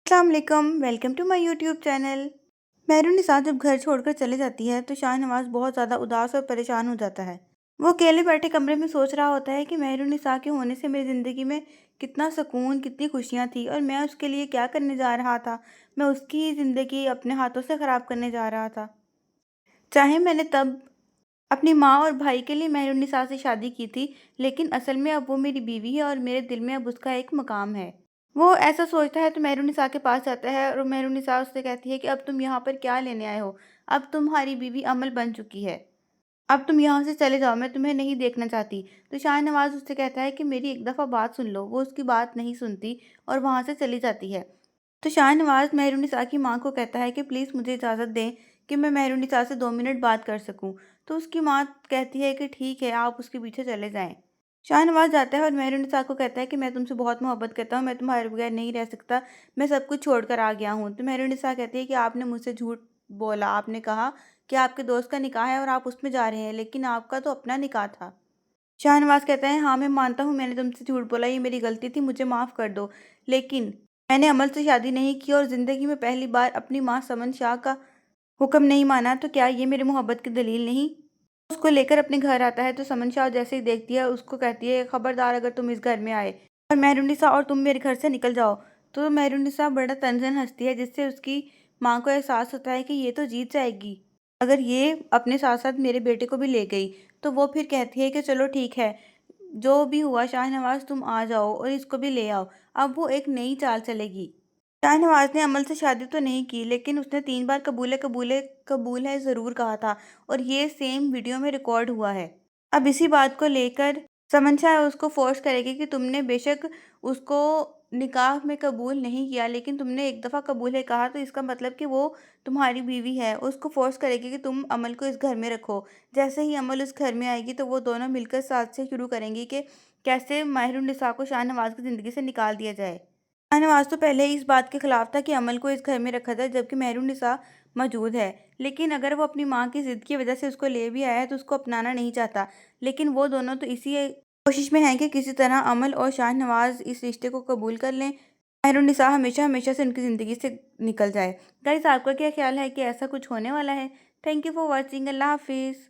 अस्सलाम वालेकुम, welcome to my YouTube channel. Mehrunnisa जब घर छोड़कर चले जाती है तो शाहनवाज बहुत ज़्यादा उदास और परेशान हो जाता है। वो अकेले बैठे कमरे में सोच रहा होता है कि मेहरुन्निसा के होने से मेरी ज़िंदगी में कितना सुकून, कितनी खुशियाँ थी और मैं उसके लिए क्या करने जा रहा था। मैं उसकी ज़िंदगी अपने हाथों से ख़राब करने जा रहा था। चाहे मैंने तब अपनी माँ और भाई के लिए मेहरुन्निसा से शादी की थी, लेकिन असल में अब वो मेरी बीवी है और मेरे दिल में अब उसका एक मकाम है। वो ऐसा सोचता है तो मेहरुन्निसा के पास जाता है और मेहरुन्निसा उससे कहती है कि अब तुम यहाँ पर क्या लेने आए हो? अब तुम्हारी बीवी अमल बन चुकी है। अब तुम यहाँ से चले जाओ, मैं तुम्हें नहीं देखना चाहती। तो शाहनवाज उससे कहता है कि मेरी एक दफ़ा बात सुन लो। वो उसकी बात नहीं सुनती और वहाँ से चली जाती है। तो शाहनवाज मेहरुन्निसा की माँ को कहता है कि प्लीज़ मुझे इजाज़त दें कि मैं मेहरुन्निसा से 2 मिनट बात कर सकूँ। तो उसकी माँ कहती है कि ठीक है, आप उसके पीछे चले जाएं। शाहनवाज जाता है और मेहरुन्निसा को कहता है कि मैं तुमसे बहुत मोहब्बत करता हूँ, मैं तुम्हारे बगैर नहीं रह सकता, मैं सब कुछ छोड़कर आ गया हूँ। तो मेहरुन्निसा कहती है कि आपने मुझसे झूठ बोला, आपने कहा कि आपके दोस्त का निकाह है और आप उसमें जा रहे हैं, लेकिन आपका तो अपना निकाह था। शाहनवाज कहता है, हाँ मैं मानता हूँ मैंने तुमसे झूठ बोला, ये मेरी गलती थी, मुझे माफ़ कर दो। लेकिन मैंने अमल से शादी नहीं की और ज़िंदगी में पहली बार अपनी माँ समन शाह का हुक्म नहीं माना, तो क्या ये मेरी मोहब्बत की दलील नहीं? उसको लेकर अपने घर आता है तो समन शाह जैसे ही देखती है उसको कहती है, खबरदार अगर तुम इस घर में आए और मेहरुन्निसा और तुम मेरे घर से निकल जाओ। तो मेहरुन्निसा बड़ा तंजन हंसती है, जिससे उसकी माँ को एहसास होता है कि ये तो जीत जाएगी अगर ये अपने साथ साथ मेरे बेटे को भी ले गई। तो वो फिर कहती है कि चलो ठीक है, जो भी हुआ शाहनवाज तुम आ जाओ और इसको भी ले आओ। अब वो एक नई चाल चलेगी। शाहनवाज ने अमल से शादी तो नहीं की, लेकिन उसने 3 बार कबूले कबूले कबूल है ज़रूर कहा था और ये सेम वीडियो में रिकॉर्ड हुआ है। अब इसी बात को लेकर समन शाह उसको फोर्स करेगी कि तुमने बेशक उसको निकाह में कबूल नहीं किया, लेकिन तुमने एक दफ़ा कबूल है कहा, तो इसका मतलब कि वो तुम्हारी बीवी है। उसको फोर्स करेगी कि तुम अमल को इस घर में रखो। जैसे ही अमल उस घर में आएगी तो वो दोनों मिलकर साथ से शुरू करेंगी कि कैसे माहिरुन्निसा को शाहनवाज की ज़िंदगी से निकाल दिया जाए। शाहनवाज तो पहले ही इस बात के खिलाफ था कि अमल को इस घर में रखा जाए जबकि मेहरुन्निसा मौजूद है, लेकिन अगर वो अपनी माँ की जिद की वजह से उसको ले भी आया है तो उसको अपनाना नहीं चाहता। लेकिन वो दोनों तो इसी कोशिश में हैं कि किसी तरह अमल और शाहनवाज इस रिश्ते को कबूल कर लें, मेहरुन्निसा हमेशा हमेशा से उनकी ज़िंदगी से निकल जाए। गाइस, आपका क्या ख्याल है कि ऐसा कुछ होने वाला है? Thank you for watching. अल्लाह हाफिज़।